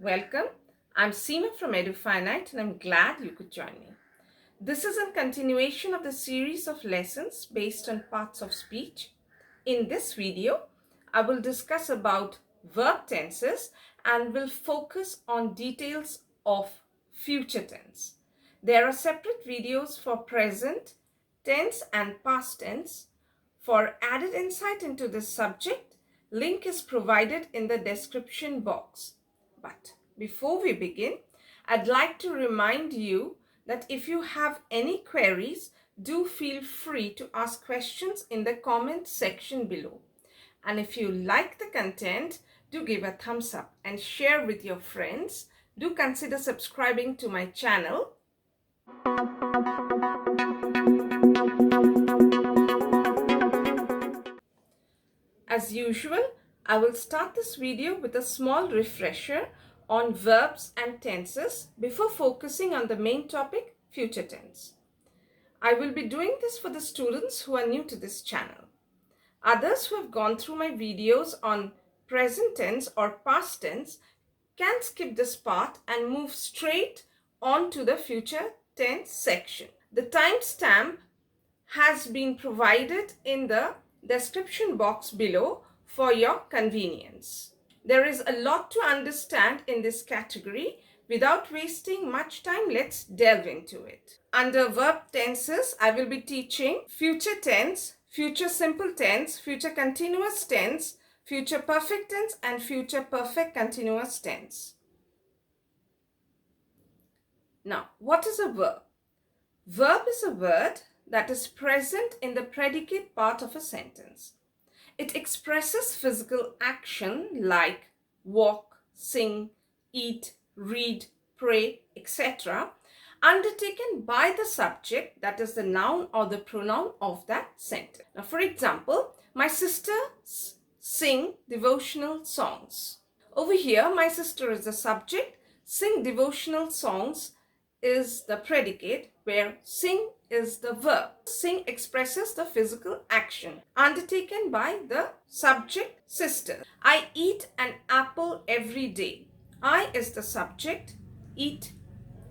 Welcome. I'm Seema from Edufinite and I'm glad you could join me. This is a continuation of the series of lessons based on parts of speech. In this video, I will discuss about verb tenses and will focus on details of future tense. There are separate videos for present tense and past tense. For added insight into this subject, link is provided in the description box. But before we begin, I'd like to remind you that if you have any queries, do feel free to ask questions in the comment section below. And if you like the content, do give a thumbs up and share with your friends. Do consider subscribing to my channel. As usual, I will start this video with a small refresher on verbs and tenses before focusing on the main topic, future tense. I will be doing this for the students who are new to this channel. Others who have gone through my videos on present tense or past tense can skip this part and move straight on to the future tense section. The timestamp has been provided in the description box below for your convenience. There is a lot to understand in this category. Without wasting much time, let's delve into it. Under verb tenses, I will be teaching future tense, future simple tense, future continuous tense, future perfect tense, and future perfect continuous tense. Now, what is a verb? Verb is a word that is present in the predicate part of a sentence. It expresses physical action like walk, sing, eat, read, pray, etc. undertaken by the subject, that is the noun or the pronoun of that sentence. Now, for example, my sisters sing devotional songs. Over here, my sister is the subject, sing devotional songs is the predicate, where sing is the verb. Sing expresses the physical action undertaken by the subject, sister. I eat an apple every day. I is the subject, eat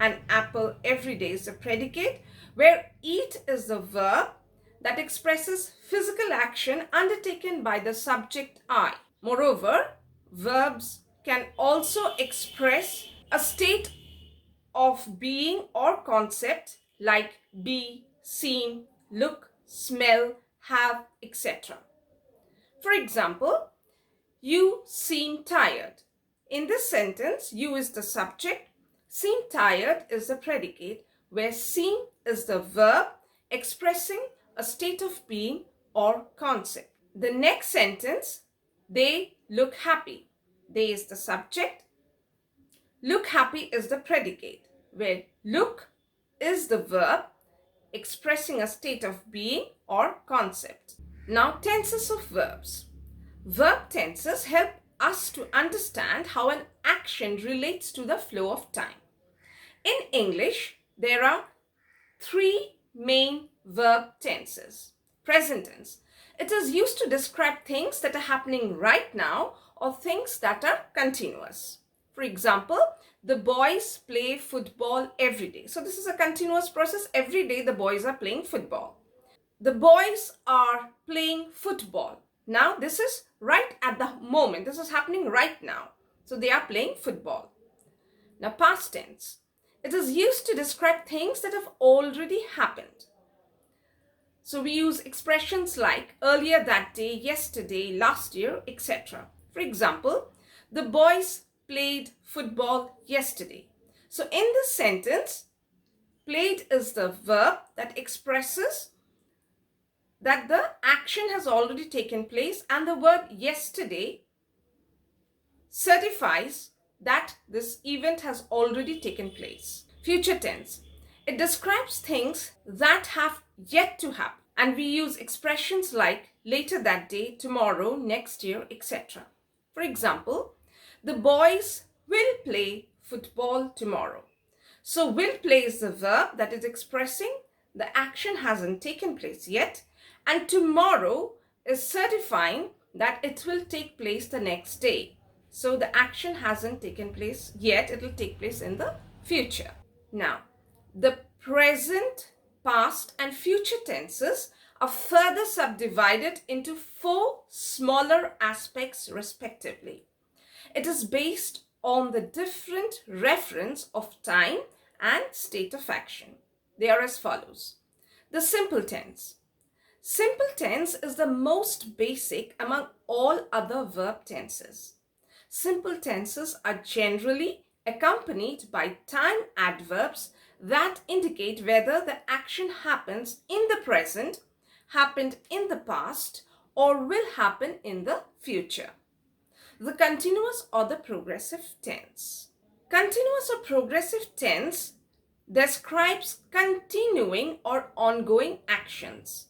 an apple every day is the predicate, where eat is the verb that expresses physical action undertaken by the subject I. Moreover, verbs can also express a state of being or concept like be, seem, look, smell, have, etc. For example, you seem tired. In this sentence, you is the subject, seem tired is the predicate, where seem is the verb expressing a state of being or concept. The next sentence, they look happy. They is the subject, look happy is the predicate, where look is the verb expressing a state of being or concept. Now, tenses of verbs. Verb tenses help us to understand how an action relates to the flow of time. In English, there are three main verb tenses. Present tense. It is used to describe things that are happening right now or things that are continuous. For example, the boys play football every day. So this is a continuous process. Every day the boys are playing football. The boys are playing football. Now this is right at the moment. This is happening right now. So they are playing football. Now past tense. It is used to describe things that have already happened. So we use expressions like earlier that day, yesterday, last year, etc. For example, the boys played football yesterday. So in this sentence, played is the verb that expresses that the action has already taken place, and the word yesterday certifies that this event has already taken place. Future tense. It describes things that have yet to happen, and we use expressions like later that day, tomorrow, next year, etc. For example, the boys will play football tomorrow. So will play is the verb that is expressing the action hasn't taken place yet, and tomorrow is certifying that it will take place the next day. So the action hasn't taken place yet. It will take place in the future. Now, the present, past and future tenses are further subdivided into 4 smaller aspects respectively. It is based on the different reference of time and state of action. They are as follows. The simple tense. Simple tense is the most basic among all other verb tenses. Simple tenses are generally accompanied by time adverbs that indicate whether the action happens in the present, happened in the past, or will happen in the future. The continuous or the progressive tense. Continuous or progressive tense describes continuing or ongoing actions.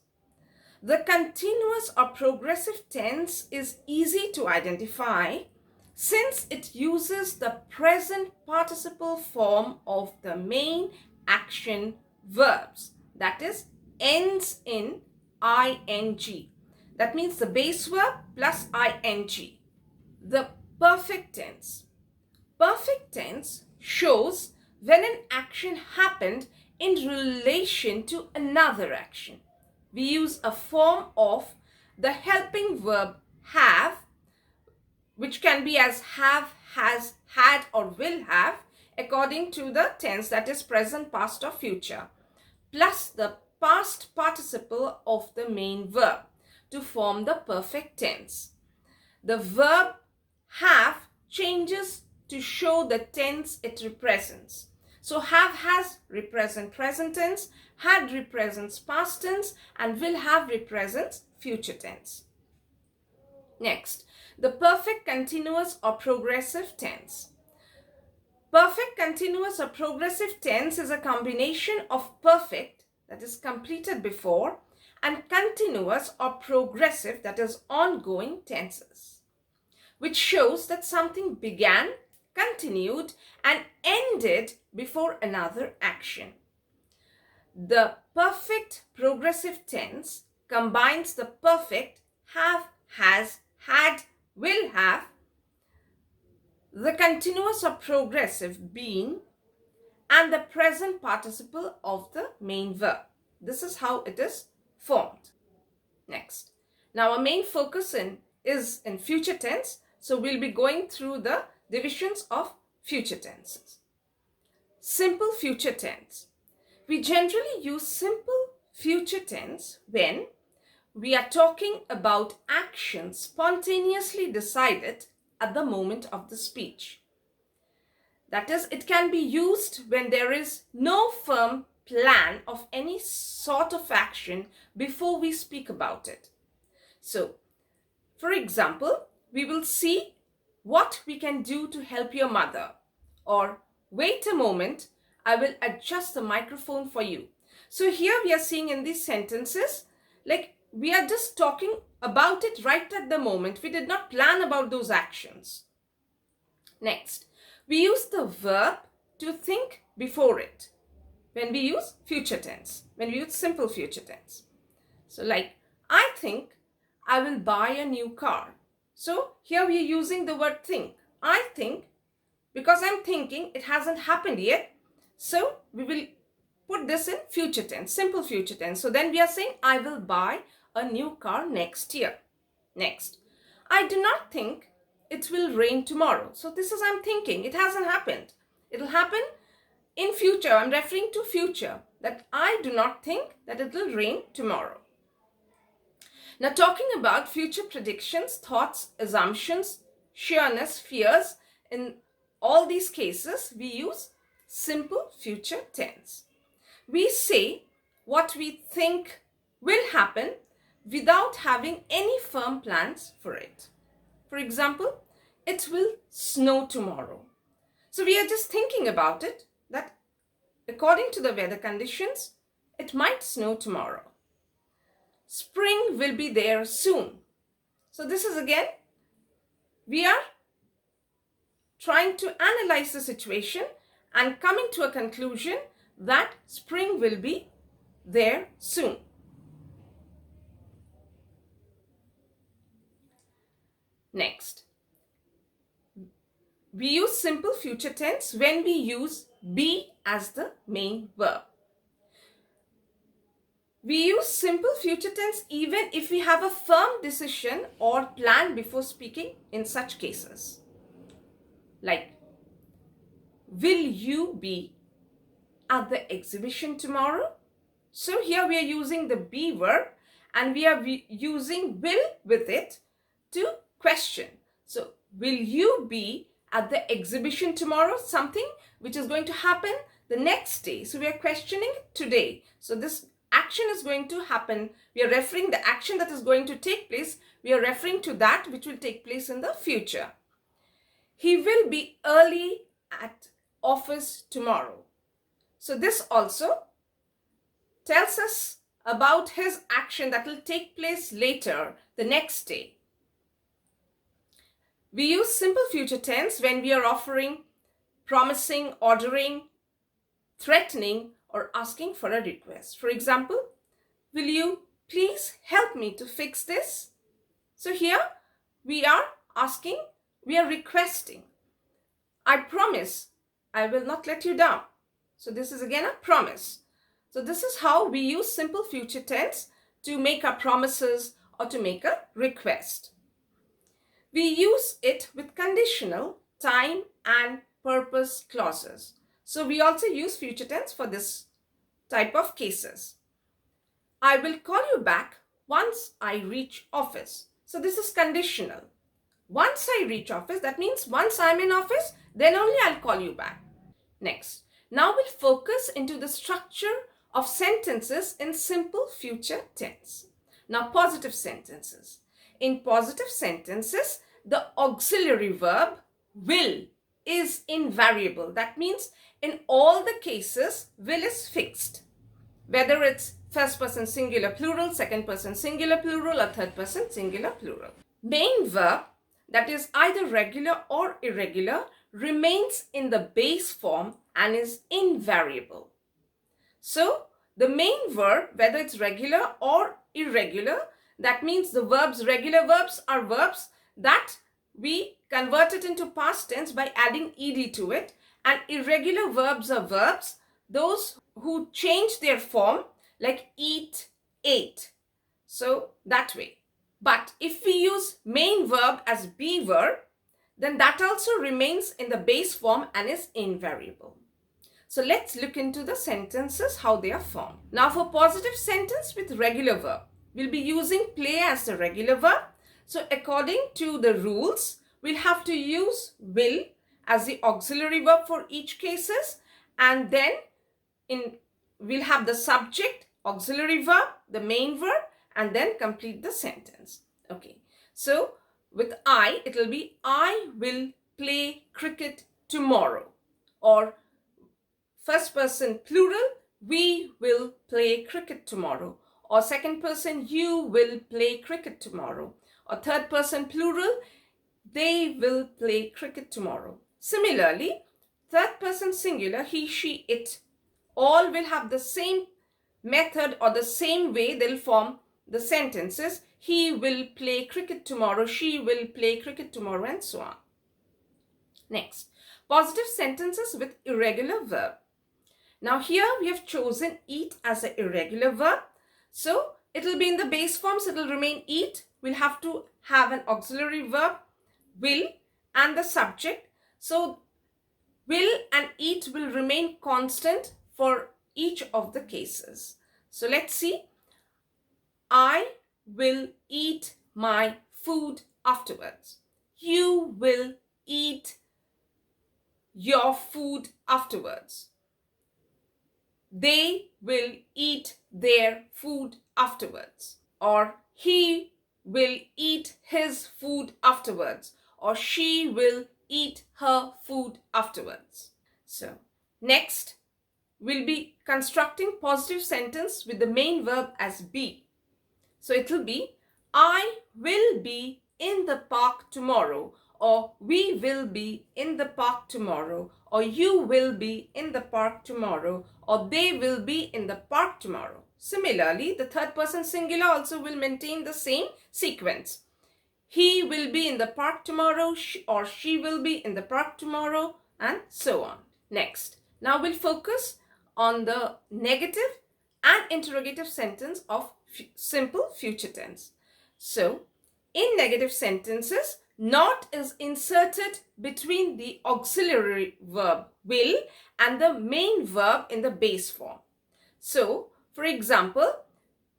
The continuous or progressive tense is easy to identify since it uses the present participle form of the main action verbs, that is, ends in ing. That means the base verb plus ing. The perfect tense. Perfect tense shows when an action happened in relation to another action. We use a form of the helping verb have, which can be as have, has, had, or will have, according to the tense, that is present, past, or future, plus the past participle of the main verb to form the perfect tense. The verb have changes to show the tense it represents. So have, has represent present tense, had represents past tense, and will have represents future tense. Next, the perfect continuous or progressive tense. Perfect continuous or progressive tense is a combination of perfect, that is completed before, and continuous or progressive, that is ongoing tenses, which shows that something began, continued, and ended before another action. The perfect progressive tense combines the perfect have, has, had, will have, the continuous or progressive being, and the present participle of the main verb. This is how it is formed. Next. Now our main focus is in future tense. So we'll be going through the divisions of future tenses. Simple future tense. We generally use simple future tense when we are talking about actions spontaneously decided at the moment of the speech. That is, it can be used when there is no firm plan of any sort of action before we speak about it. So, for example, we will see what we can do to help your mother, or wait a moment, I will adjust the microphone for you. So here we are seeing in these sentences, like we are just talking about it right at the moment. We did not plan about those actions. Next, we use the verb to think before it when we use future tense, when we use simple future tense. So like, I think I will buy a new car. So here we are using the word think. I think, because I'm thinking, it hasn't happened yet. So we will put this in future tense, simple future tense. So then we are saying, I will buy a new car next year. Next, I do not think it will rain tomorrow. So this is I'm thinking, it hasn't happened. It will happen in future. I'm referring to future, that I do not think that it will rain tomorrow. Now talking about future predictions, thoughts, assumptions, sureness, fears, in all these cases we use simple future tense. We say what we think will happen without having any firm plans for it. For example, it will snow tomorrow. So we are just thinking about it, that according to the weather conditions, it might snow tomorrow. Spring will be there soon. So this is again, we are trying to analyze the situation and coming to a conclusion that spring will be there soon. Next, we use simple future tense when we use be as the main verb. We use simple future tense even if we have a firm decision or plan before speaking in such cases. Like, will you be at the exhibition tomorrow? So here we are using the be verb and we are using will with it to question. So, will you be at the exhibition tomorrow? Something which is going to happen the next day. So, we are questioning today. So, this action is going to happen. We are referring the action that is going to take place. We are referring to that which will take place in the future. He will be early at office tomorrow. So, this also tells us about his action that will take place later, the next day. We use simple future tense when we are offering, promising, ordering, threatening, or asking for a request. For example, will you please help me to fix this? So here we are asking, we are requesting. I promise I will not let you down. So this is again a promise. So this is how we use simple future tense to make our promises or to make a request. We use it with conditional, time and purpose clauses. So we also use future tense for this type of cases. I will call you back once I reach office. So this is conditional. Once I reach office, that means once I'm in office, then only I'll call you back. Next, now we'll focus into the structure of sentences in simple future tense. Now, positive sentences. In positive sentences, the auxiliary verb will is invariable. That means in all the cases, will is fixed. Whether it's first person singular plural, second person singular plural, or third person singular plural. Main verb, that is either regular or irregular, remains in the base form and is invariable. So, the main verb, whether it's regular or irregular, that means the verbs, regular verbs are verbs that we convert it into past tense by adding ed to it, and irregular verbs are verbs, those who change their form, like eat, ate. So, that way. But if we use main verb as be verb, then that also remains in the base form and is invariable. So let's look into the sentences, how they are formed. Now for positive sentence with regular verb, we'll be using play as the regular verb. So according to the rules, we'll have to use will as the auxiliary verb for each cases, and then we'll have the subject, auxiliary verb, the main verb, and then complete the sentence. Okay. So with I, it will be I will play cricket tomorrow, or first person plural, we will play cricket tomorrow, or second person, you will play cricket tomorrow, or third person plural, they will play cricket tomorrow. Similarly, third person singular, he, she, it, all will have the same method or the same way they'll form the sentences. He will play cricket tomorrow, she will play cricket tomorrow, and so on. Next, positive sentences with irregular verb. Now here we have chosen eat as an irregular verb. So it will be in the base form, so it will remain eat. We'll have to have an auxiliary verb, will, and the subject. So will and eat will remain constant for each of the cases. So let's see. I will eat my food afterwards. You will eat your food afterwards. They will eat their food afterwards. Or he will eat his food afterwards. Or she will eat her food afterwards. So, next, we'll be constructing positive sentence with the main verb as be. So, it will be, I will be in the park tomorrow, or we will be in the park tomorrow, or you will be in the park tomorrow, or they will be in the park tomorrow. Similarly, the third person singular also will maintain the same sequence. he will be in the park tomorrow, or she will be in the park tomorrow, and so on. Next, now we'll focus on the negative and interrogative sentence of simple future tense. So, in negative sentences, not is inserted between the auxiliary verb will and the main verb in the base form. So, for example,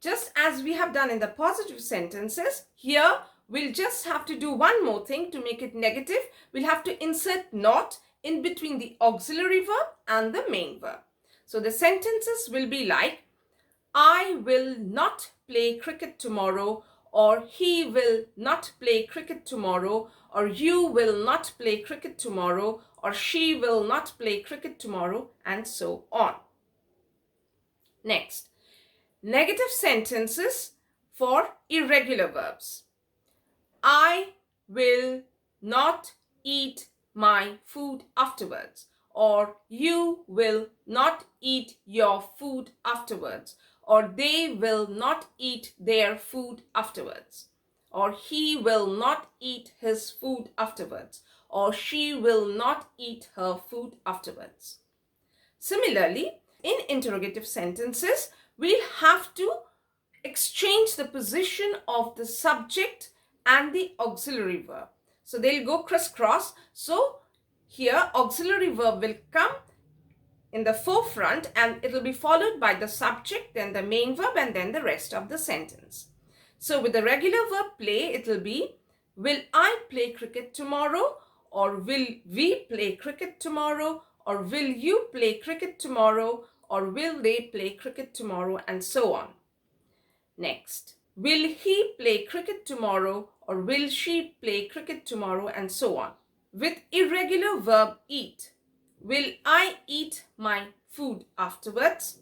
just as we have done in the positive sentences, here we'll just have to do one more thing to make it negative. We'll have to insert not in between the auxiliary verb and the main verb. So the sentences will be like, I will not play cricket tomorrow, or he will not play cricket tomorrow, or you will not play cricket tomorrow, or she will not play cricket tomorrow, and so on. Next, negative sentences for irregular verbs. I will not eat my food afterwards, or you will not eat your food afterwards, or they will not eat their food afterwards, or he will not eat his food afterwards, or she will not eat her food afterwards. Similarly, in interrogative sentences, we'll have to exchange the position of the subject and the auxiliary verb. So they'll go crisscross. So here auxiliary verb will come in the forefront and it will be followed by the subject, then the main verb, and then the rest of the sentence. So with the regular verb play, it will be, will I play cricket tomorrow, or will we play cricket tomorrow, or will you play cricket tomorrow, or will they play cricket tomorrow, and so on. Next, will he play cricket tomorrow, or will she play cricket tomorrow, and so on. With irregular verb eat, will I eat my food afterwards?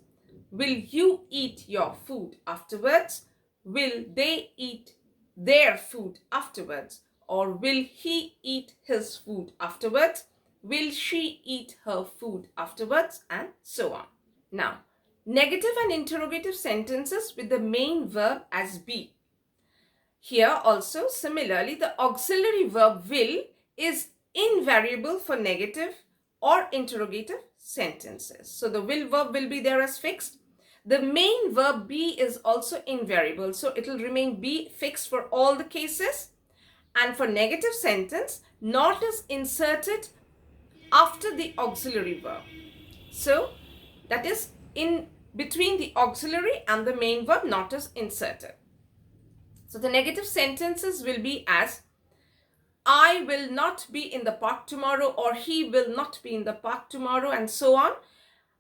Will you eat your food afterwards? Will they eat their food afterwards? Or will he eat his food afterwards? Will she eat her food afterwards? And so on. Now, negative and interrogative sentences with the main verb as be. Here also, similarly, the auxiliary verb will is invariable for negative or interrogative sentences. So the will verb will be there as fixed. The main verb be is also invariable. So it will remain be fixed for all the cases. And for negative sentence, not is inserted after the auxiliary verb. So that is in between the auxiliary and the main verb, not is inserted. So the negative sentences will be as, I will not be in the park tomorrow, or he will not be in the park tomorrow, and so on.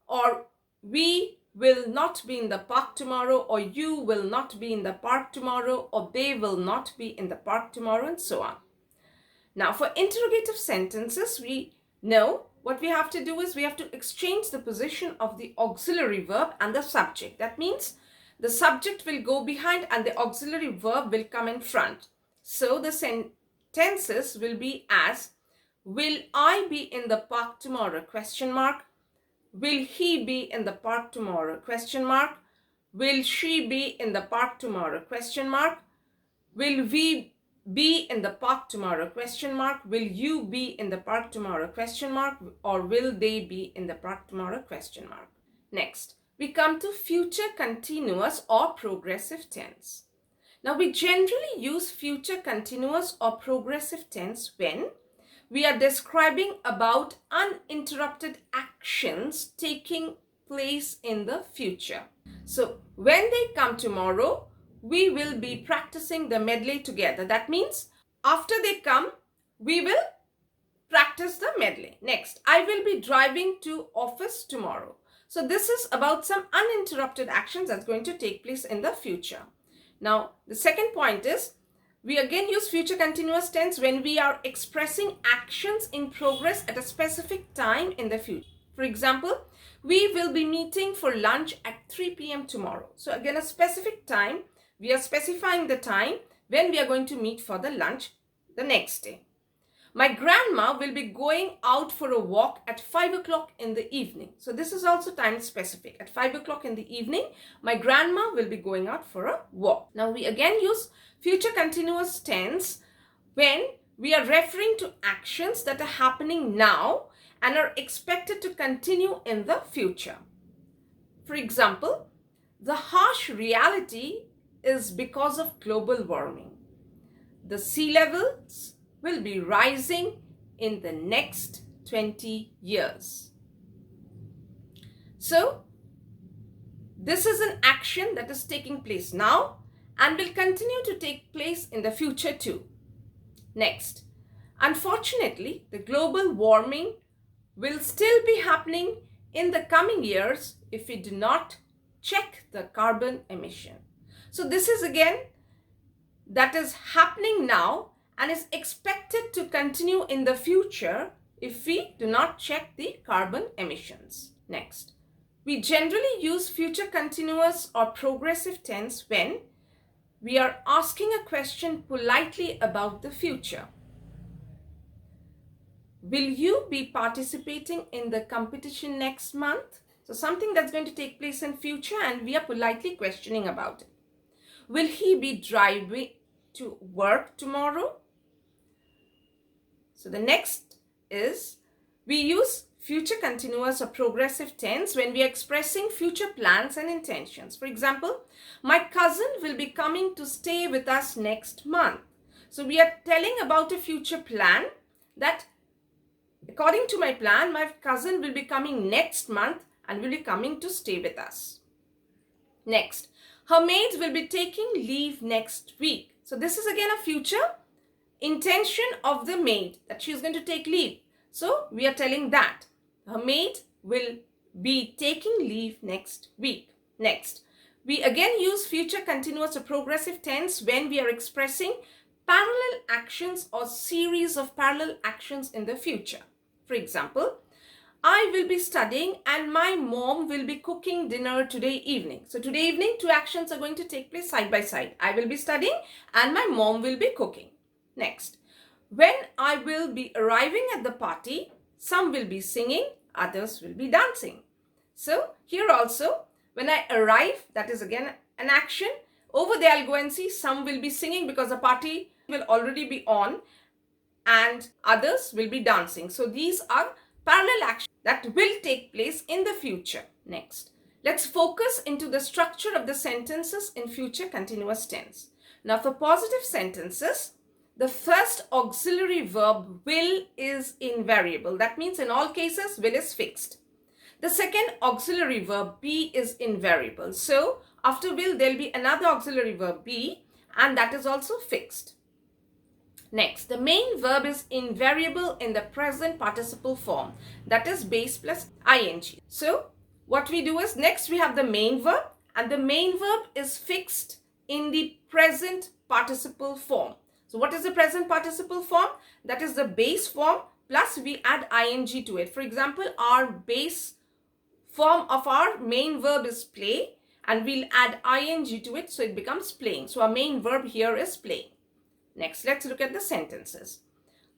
Or we will not be in the park tomorrow, or you will not be in the park tomorrow, or they will not be in the park tomorrow, and so on. Now for interrogative sentences, we know what we have to do is we have to exchange the position of the auxiliary verb and the subject. That means the subject will go behind and the auxiliary verb will come in front. So the sentences will be as, will I be in the park tomorrow? Question mark. Will he be in the park tomorrow? Question mark. Will she be in the park tomorrow? Question mark. Will we be in the park tomorrow? Question mark. Will you be in the park tomorrow? Question mark. Or will they be in the park tomorrow? Question mark. Next, we come to future continuous or progressive tense. Now, we generally use future continuous or progressive tense when we are describing about uninterrupted actions taking place in the future. So, when they come tomorrow, we will be practicing the medley together. That means after they come, we will practice the medley. Next, I will be driving to office tomorrow. So this is about some uninterrupted actions that's going to take place in the future. Now, the second point is, we again use future continuous tense when we are expressing actions in progress at a specific time in the future. For example, we will be meeting for lunch at 3 p.m. tomorrow. So again, a specific time, we are specifying the time when we are going to meet for the lunch the next day. My grandma will be going out for a walk at 5 o'clock in the evening. So this is also time specific. At 5 o'clock in the evening, my grandma will be going out for a walk. Now we again use future continuous tense when we are referring to actions that are happening now and are expected to continue in the future. For example, the harsh reality is because of global warming. The sea levels will be rising in the next 20 years. So, this is an action that is taking place now and will continue to take place in the future too. Next, unfortunately, the global warming will still be happening in the coming years if we do not check the carbon emission. So this is again that is happening now and is expected to continue in the future if we do not check the carbon emissions. Next, we generally use future continuous or progressive tense when we are asking a question politely about the future. Will you be participating in the competition next month? So something that's going to take place in future and we are politely questioning about it. Will he be driving to work tomorrow? So the next is we use future continuous or progressive tense when we are expressing future plans and intentions. For example, my cousin will be coming to stay with us next month. So we are telling about a future plan that according to my plan, my cousin will be coming next month and will be coming to stay with us. Next, her maid will be taking leave next week. So this is again a future intention of the maid that she is going to take leave. So we are telling that her maid will be taking leave next week. Next, we again use future continuous or progressive tense when we are expressing parallel actions or series of parallel actions in the future. For example, I will be studying and my mom will be cooking dinner today evening. So today evening, two actions are going to take place side by side. I will be studying and my mom will be cooking. Next, when I will be arriving at the party, some will be singing, others will be dancing. So here also, when I arrive, that is again an action. Over there, I'll go and see some will be singing because the party will already be on and others will be dancing. So these are parallel actions that will take place in the future. Next, let's focus into the structure of the sentences in future continuous tense. Now for positive sentences, the first auxiliary verb will is invariable. That means in all cases, will is fixed. The second auxiliary verb be is invariable. So after will, there will be another auxiliary verb be and that is also fixed. Next, the main verb is invariable in the present participle form. That is base plus ing. So what we do is next we have the main verb and the main verb is fixed in the present participle form. So what is the present participle form? That is the base form plus we add ing to it. For example, our base form of our main verb is play and we'll add ing to it so it becomes playing. So our main verb here is playing. Next, let's look at the sentences.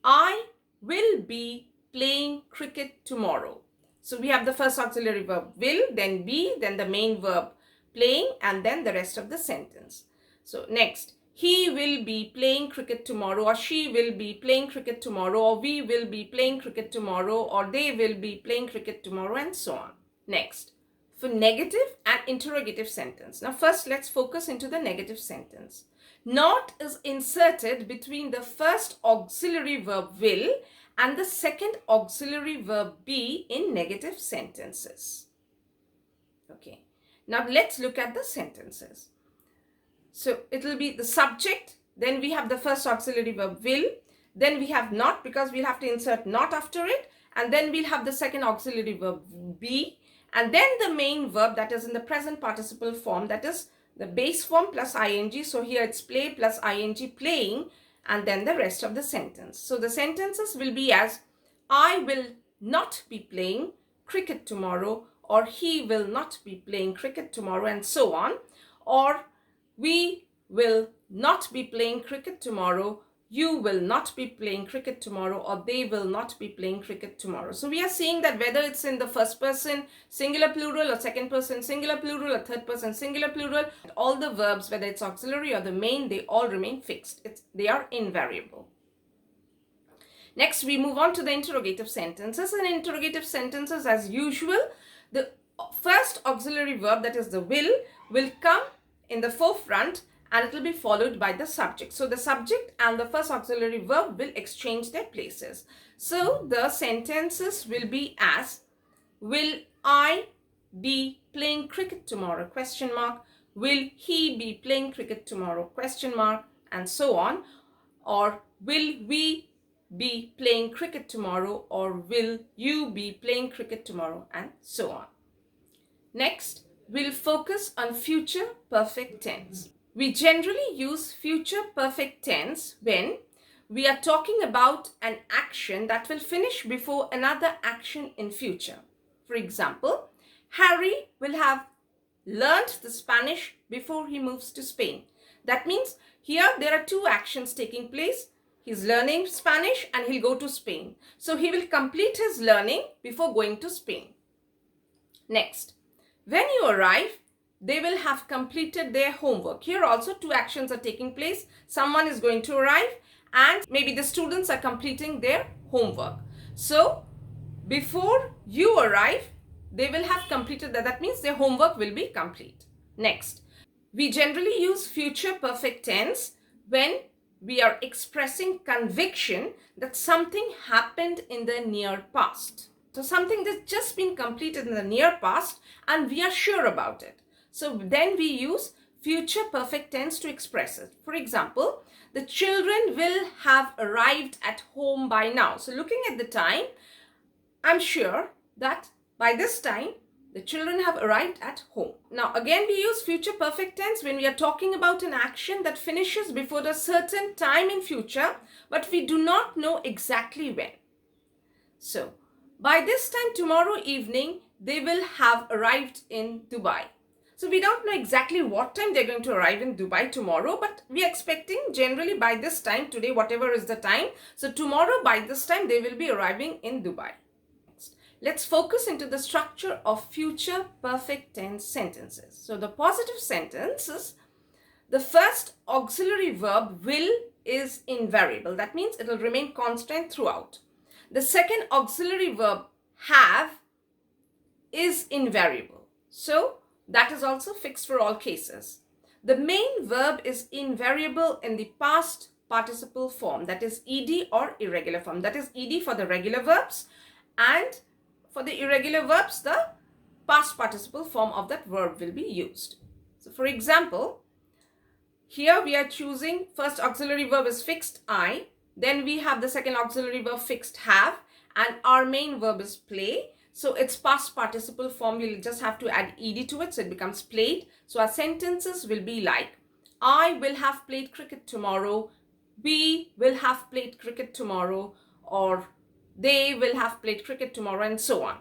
I will be playing cricket tomorrow. So we have the first auxiliary verb will, then be, then the main verb playing and then the rest of the sentence. So next, he will be playing cricket tomorrow or she will be playing cricket tomorrow or we will be playing cricket tomorrow or they will be playing cricket tomorrow and so on. Next, for negative and interrogative sentence. Now first let's focus into the negative sentence. Not is inserted between the first auxiliary verb will and the second auxiliary verb be in negative sentences. Okay, now let's look at the sentences. So it will be the subject, then we have the first auxiliary verb will, then we have not because we'll have to insert not after it, and then we'll have the second auxiliary verb be, and then the main verb that is in the present participle form, that is the base form plus ing. So here it's play plus ing, playing, and then the rest of the sentence. So the sentences will be as I will not be playing cricket tomorrow, or he will not be playing cricket tomorrow, and so on. Or we will not be playing cricket tomorrow, you will not be playing cricket tomorrow, or they will not be playing cricket tomorrow. So we are seeing that whether it's in the first person singular plural or second person singular plural or third person singular plural, all the verbs, whether it's auxiliary or the main, they all remain fixed. They are invariable. Next, we move on to the interrogative sentences. In interrogative sentences, as usual, the first auxiliary verb, that is the will come in the forefront and it will be followed by the subject. So the subject and the first auxiliary verb will exchange their places. So the sentences will be as, will I be playing cricket tomorrow? Question mark. Will he be playing cricket tomorrow? Question mark. And so on. Or will we be playing cricket tomorrow? Or will you be playing cricket tomorrow? And so on. Next, we'll focus on future perfect tense. We generally use future perfect tense when we are talking about an action that will finish before another action in future. For example, Harry will have learned the Spanish before he moves to Spain. That means here there are two actions taking place. He's learning Spanish and he'll go to Spain. So he will complete his learning before going to Spain. Next, when you arrive, they will have completed their homework. Here also two actions are taking place. Someone is going to arrive and maybe the students are completing their homework. So before you arrive, they will have completed that. That means their homework will be complete. Next, we generally use future perfect tense when we are expressing conviction that something happened in the near past. So something that's just been completed in the near past and we are sure about it. So then we use future perfect tense to express it. For example, the children will have arrived at home by now. So looking at the time, I'm sure that by this time, the children have arrived at home. Now again, we use future perfect tense when we are talking about an action that finishes before a certain time in future, but we do not know exactly when. So by this time tomorrow evening, they will have arrived in Dubai. So we don't know exactly what time they're going to arrive in Dubai tomorrow, but we are expecting generally by this time, today, whatever is the time. So tomorrow by this time, they will be arriving in Dubai. Next, let's focus into the structure of future perfect tense sentences. So the positive sentences, the first auxiliary verb will is invariable. That means it will remain constant throughout. The second auxiliary verb have is invariable. So that is also fixed for all cases. The main verb is invariable in the past participle form, that is ed or irregular form. That is ed for the regular verbs, and for the irregular verbs, the past participle form of that verb will be used. So for example, here we are choosing first auxiliary verb is fixed I, then we have the second auxiliary verb fixed have, and our main verb is play. So its past participle form, we'll just have to add ed to it, so it becomes played. So our sentences will be like, I will have played cricket tomorrow, we will have played cricket tomorrow, or they will have played cricket tomorrow, and so on.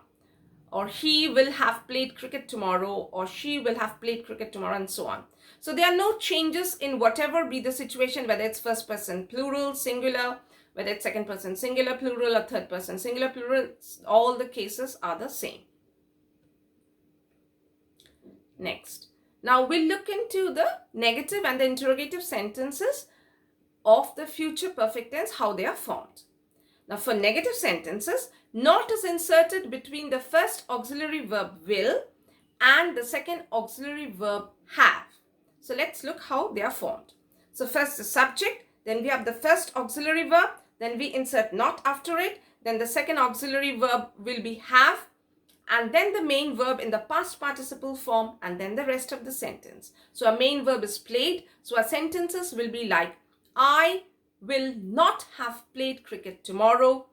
Or he will have played cricket tomorrow, or she will have played cricket tomorrow, and so on. So there are no changes in whatever be the situation, whether it's first person plural, singular, whether it's second person singular plural or third person singular plural, all the cases are the same. Next, now we'll look into the negative and the interrogative sentences of the future perfect tense, how they are formed. Now for negative sentences, not is inserted between the first auxiliary verb will and the second auxiliary verb have. So let's look how they are formed. So first the subject, then we have the first auxiliary verb, then we insert not after it, then the second auxiliary verb will be have, and then the main verb in the past participle form, and then the rest of the sentence. So our main verb is played, so our sentences will be like, I will not have played cricket tomorrow,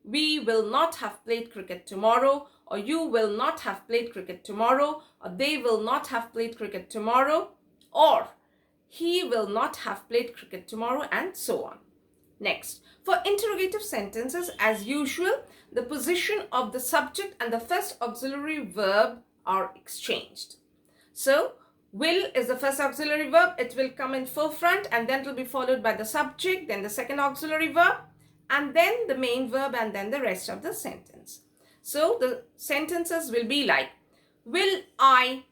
we will not have played cricket tomorrow, or you will not have played cricket tomorrow, or they will not have played cricket tomorrow, or he will not have played cricket tomorrow, and so on. Next, for interrogative sentences, as usual, the position of the subject and the first auxiliary verb are exchanged. So, will is the first auxiliary verb, it will come in forefront and then it will be followed by the subject, then the second auxiliary verb, and then the main verb, and then the rest of the sentence. So, the sentences will be like, will I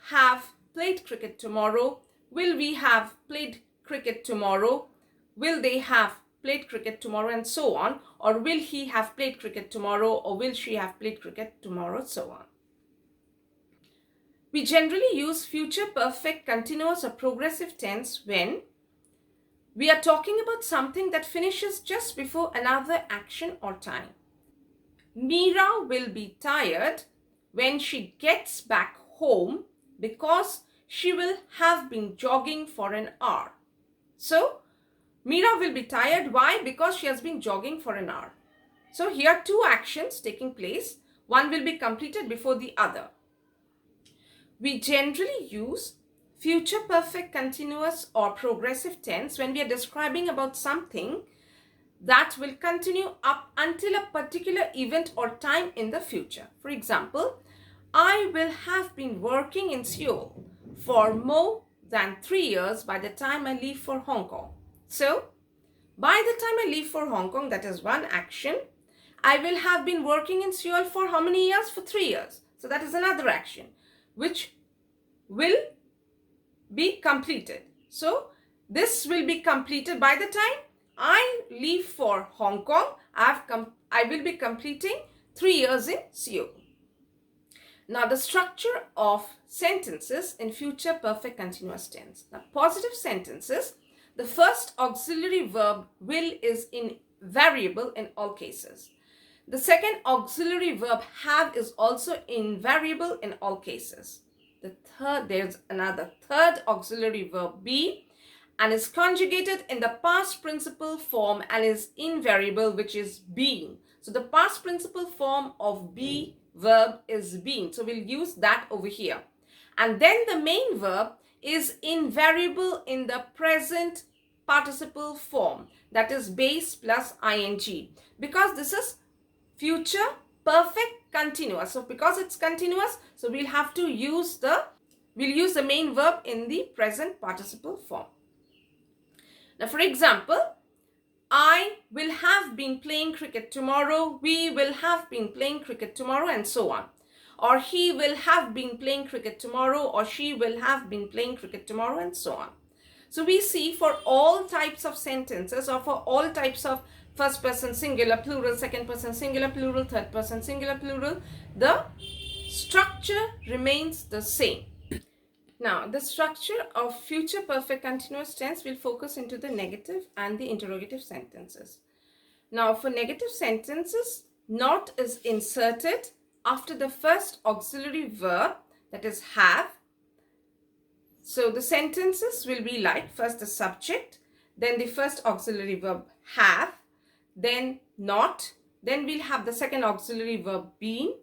have played cricket tomorrow? Will we have played cricket tomorrow? Will they have played cricket tomorrow, and so on, or will he have played cricket tomorrow, or will she have played cricket tomorrow, so on. We generally use future perfect continuous or progressive tense when we are talking about something that finishes just before another action or time. Meera will be tired when she gets back home because she will have been jogging for an hour. So, Meera will be tired. Why? Because she has been jogging for an hour. So, here two actions taking place. One will be completed before the other. We generally use future perfect continuous or progressive tense when we are describing about something that will continue up until a particular event or time in the future. For example, I will have been working in Seoul for more than 3 years by the time I leave for Hong Kong. So, by the time I leave for Hong Kong, that is one action. I will have been working in Seoul for how many years? For 3 years. So, that is another action which will be completed. So, this will be completed by the time I leave for Hong Kong. I will be completing 3 years in Seoul. Now, the structure of sentences in future perfect continuous tense. Now, positive sentences, the first auxiliary verb will is invariable in all cases. The second auxiliary verb have is also invariable in all cases. There's another third auxiliary verb be and is conjugated in the past participle form and is invariable, which is being. So the past participle form of be verb is being. So we'll use that over here. And then the main verb is invariable in the present participle form, that is base plus ing, because this is future perfect continuous. So because it's continuous, so we'll use the main verb in the present participle form. Now, for example, I will have been playing cricket tomorrow, we will have been playing cricket tomorrow, and so on. Or he will have been playing cricket tomorrow, or she will have been playing cricket tomorrow, and so on. So we see for all types of sentences, or for all types of first person singular plural, second person singular plural, third person singular plural, the structure remains the same. Now, the structure of future perfect continuous tense will focus into the negative and the interrogative sentences. Now, for negative sentences, not is inserted after the first auxiliary verb, that is have. So, the sentences will be like first the subject, then the first auxiliary verb have, then not, then we'll have the second auxiliary verb being.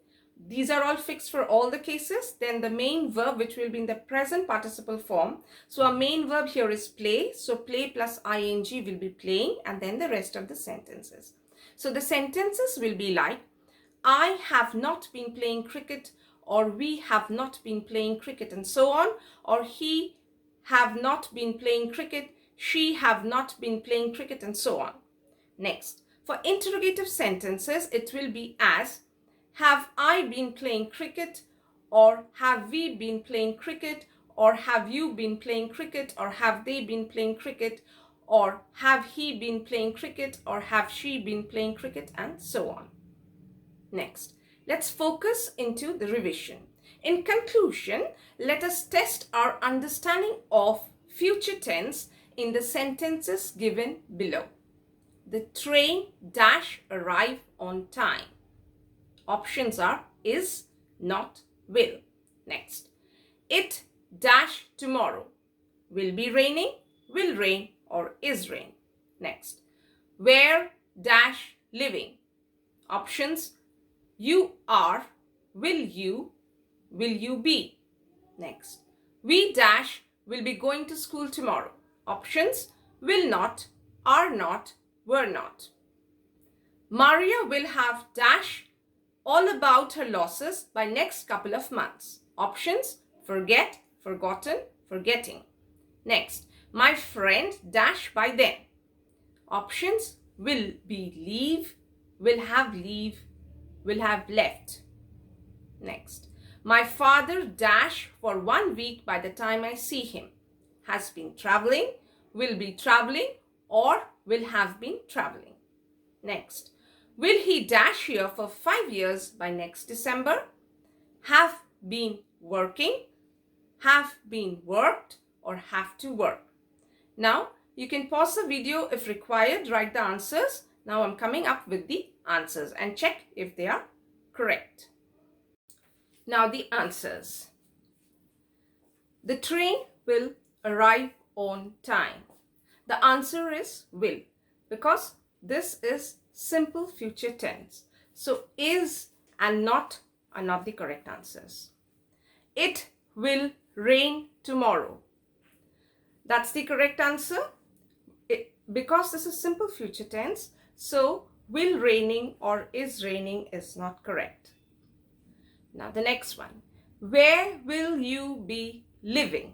These are all fixed for all the cases. Then the main verb, which will be in the present participle form. So our main verb here is play. So play plus ing will be playing, and then the rest of the sentences. So the sentences will be like, I have not been playing cricket, or we have not been playing cricket, and so on. Or he have not been playing cricket, she have not been playing cricket, and so on. Next, for interrogative sentences, it will be as, have I been playing cricket, or have we been playing cricket, or have you been playing cricket, or have they been playing cricket, or have he been playing cricket, or have she been playing cricket, and so on. Next, let's focus into the revision. In conclusion, let us test our understanding of future tense in the sentences given below. The train dash arrive on time. Options are is, not, will. Next, it dash tomorrow. Will be raining, will rain, or is rain. Next, where dash living. Options, you are, will you be. Next, we dash will be going to school tomorrow. Options, will not, are not, were not. Maria will have dash all about her losses by next couple of months. Options, forget, forgotten, forgetting. Next, my friend dash by then. Options, will be leave, will have left. Next, my father dash for 1 week by the time I see him. Has been traveling, will be traveling, or will have been traveling. Next, will he dash here for 5 years by next December? Have been working, have been worked, or have to work. Now, you can pause the video if required, write the answers. Now I'm coming up with the answers and check if they are correct. Now the answers. The train will arrive on time. The answer is will, because this is simple future tense. So is and not are not the correct answers. It will rain tomorrow. That's the correct answer. Because this is simple future tense, so will raining or is raining is not correct. Now the next one. Where will you be living?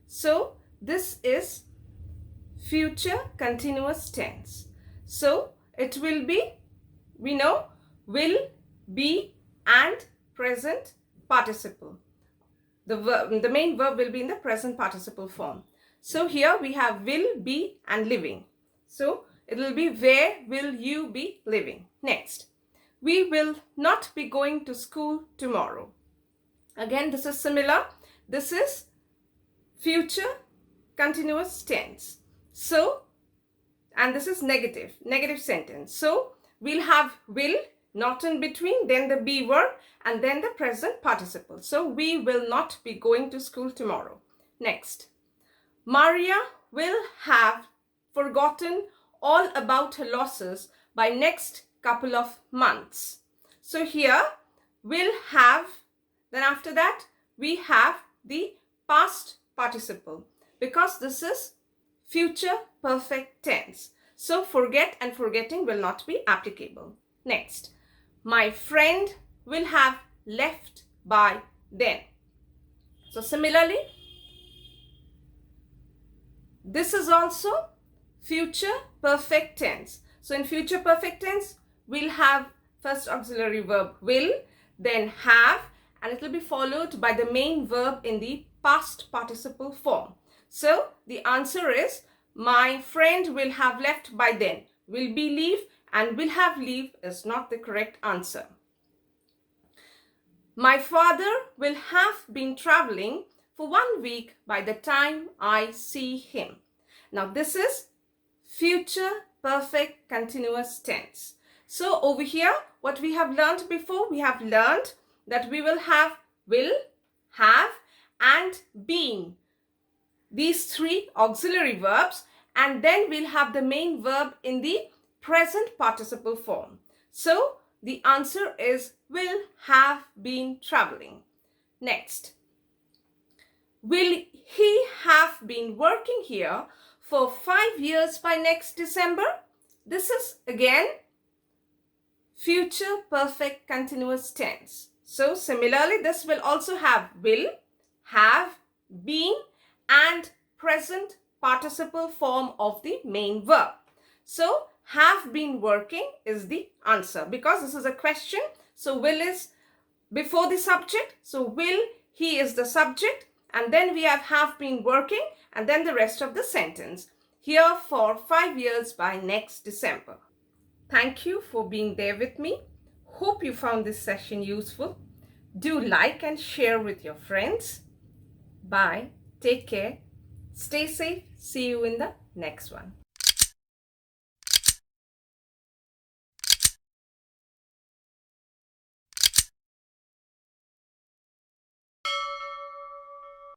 So this is future continuous tense. So it will be, we know, will, be and present participle. The main verb will be in the present participle form. So here we have will, be and living. So it will be where will you be living. Next, we will not be going to school tomorrow. Again, this is similar. This is future continuous tense. So, and this is negative sentence. So we'll have will, not in between, then the be verb and then the present participle. So we will not be going to school tomorrow. Next, Maria will have forgotten all about her losses by next couple of months. So here will have, then after that we have the past participle because this is future perfect tense. So forget and forgetting will not be applicable. Next, my friend will have left by then. So similarly, this is also future perfect tense. So in future perfect tense, we'll have first auxiliary verb will, then have, and it will be followed by the main verb in the past participle form. So the answer is my friend will have left by then. Will be leave and will have leave is not the correct answer. My father will have been traveling for 1 week by the time I see him. Now this is future perfect continuous tense. So over here, what we have learned before, we have learned that we will have will, have and been. These three auxiliary verbs, and then we'll have the main verb in the present participle form. So the answer is will have been traveling. Next, will he have been working here for 5 years by next December? This is again future perfect continuous tense. So similarly, this will also have will, have, been and present participle form of the main verb. So have been working is the answer because this is a question. So will is before the subject. So will, he is the subject, and then we have been working and then the rest of the sentence. Here for 5 years by next December. Thank you for being there with me. Hope you found this session useful. Do like and share with your friends. Bye. Take care. Stay safe. See you in the next one.